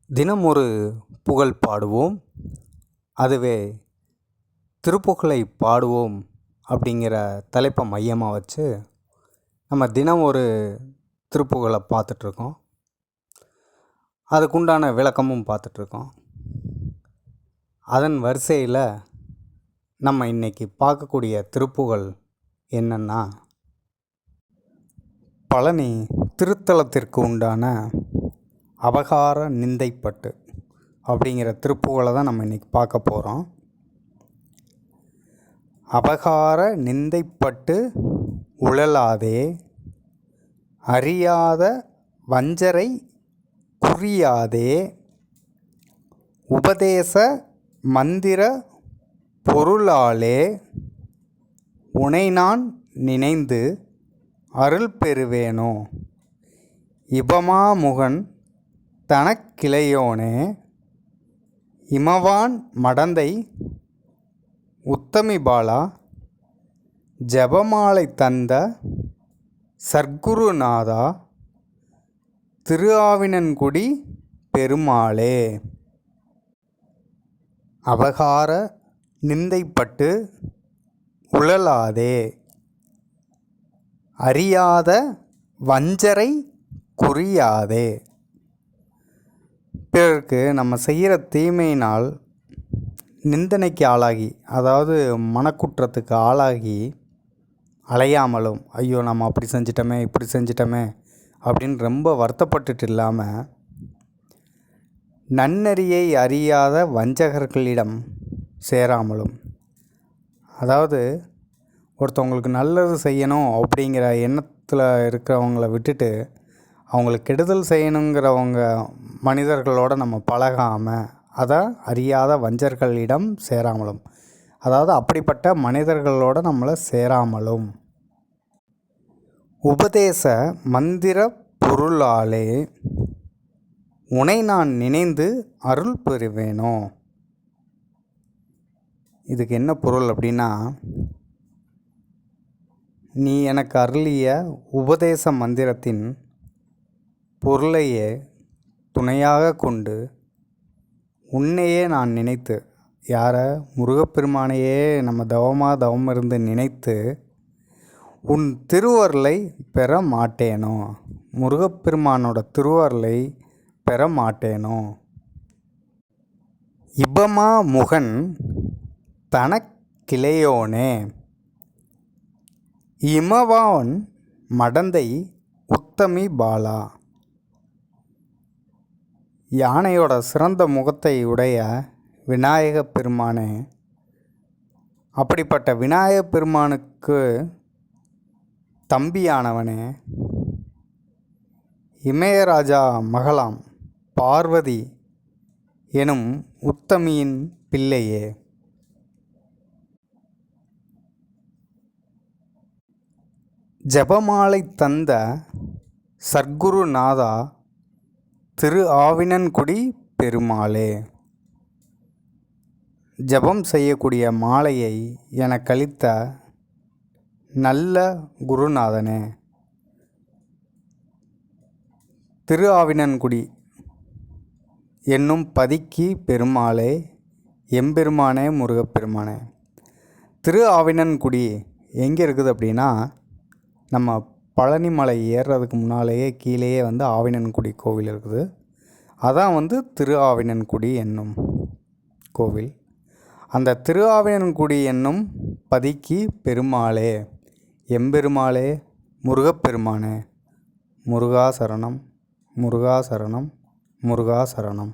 தினம் ஒரு புகழ் பாடுவோம், அதுவே திருப்புகழை பாடுவோம் அப்படிங்கிற தலைப்பை மையமாக வச்சு நம்ம தினம் ஒரு திருப்புகழை பார்த்துட்ருக்கோம். அதுக்குண்டான விளக்கமும் பார்த்துட்ருக்கோம். அதன் வரிசையில் நம்ம இன்றைக்கி பார்க்கக்கூடிய திருப்புகழ் என்னென்னா, பழனி திருத்தலத்திற்கு உண்டான அபகார நிந்தைப்பட்டு அப்படிங்கிற திருப்புகழை தான் நம்ம இன்றைக்கி பார்க்க போகிறோம். அபகார நிந்தைப்பட்டு உழலாதே, அறியாத வஞ்சரை குறியாதே, உபதேச மந்திர பொருளாலே உனை நான் நினைந்து அருள் பெறுவேனோ, இபமாமுகன் தனக்கிளையோனே, இமவான் மடந்தை உத்தமிபாலா, ஜபமாலை தந்த சர்க்குருநாதா, திருஆவினன்குடி பெருமாளே. அபகார நிந்தைப்பட்டு உழலாதே, அறியாத வஞ்சரை குறியாதே. பிறருக்கு நம்ம செய்கிற தீமையினால் நிந்தனைக்கு ஆளாகி, அதாவது மனக்குற்றத்துக்கு ஆளாகி அலையாமலும், ஐயோ நம்ம அப்படி செஞ்சிட்டோமே இப்படி செஞ்சிட்டோமே அப்படின்னு ரொம்ப வருத்தப்பட்டுட்டு இல்லாமல், நன்னறியை அறியாத வஞ்சகர்களிடம் சேராமலும், அதாவது ஒருத்தவங்களுக்கு நல்லது செய்யணும் அப்படிங்கிற எண்ணத்தில் இருக்கிறவங்கள விட்டுட்டு அவங்களுக்கு கெடுதல் செய்யணுங்கிறவங்க மனிதர்களோடு நம்ம பழகாமல், அதை அறியாத வஞ்சர்களிடம் சேராமலும், அதாவது அப்படிப்பட்ட மனிதர்களோடு நம்மளை சேராமலும், உபதேச மந்திர பொருளாலே உனை நான் நினைந்து அருள் பெறுவேனோ. இதுக்கு என்ன பொருள் அப்படின்னா, நீ எனக்கு அருளிய உபதேச மந்திரத்தின் பொருளையே துணையாக கொண்டு உன்னையே நான் நினைத்து, யாரை, முருகப்பெருமானையே நம்ம தவம் இருந்து நினைத்து உன் திருவருளை பெற மாட்டேனோ, முருகப்பெருமானோட திருவருளை பெற மாட்டேனோ. இபமா முகன் தனக்கிளையோனே, இமவான் மடந்தை உத்தமி பாலா, யானையோட சிறந்த முகத்தை உடைய விநாயக பெருமானே, அப்படிப்பட்ட விநாயக பெருமானுக்கு தம்பியானவனே, இமயராஜா மகளாம் பார்வதி எனும் உத்தமியின் பிள்ளையே, ஜபமாலை தந்த சர்க்குருநாதா, திருஆவினன்குடி பெருமாளே. ஜபம் செய்யக்கூடிய மாலையை எனக்களித்த நல்ல குருநாதனே, திருஆவினன்குடி என்னும் பதிக்கு பெருமாளே, எம்பெருமானே, முருகப்பெருமானே. திருஆவினன்குடி எங்கே இருக்குது அப்படின்னா, நம்ம பழனி மலை ஏறுறதுக்கு முன்னாலேயே கீழேயே ஆவினன்குடி கோவில் இருக்குது. அதான் திருஆவினன்குடி என்னும் கோவில். அந்த திருஆவினன்குடி என்னும் பதிக்கு பெருமாளே, எம்பெருமாளே, முருகப்பெருமானே, முருகா சரணம், முருகா சரணம், முருகா சரணம்.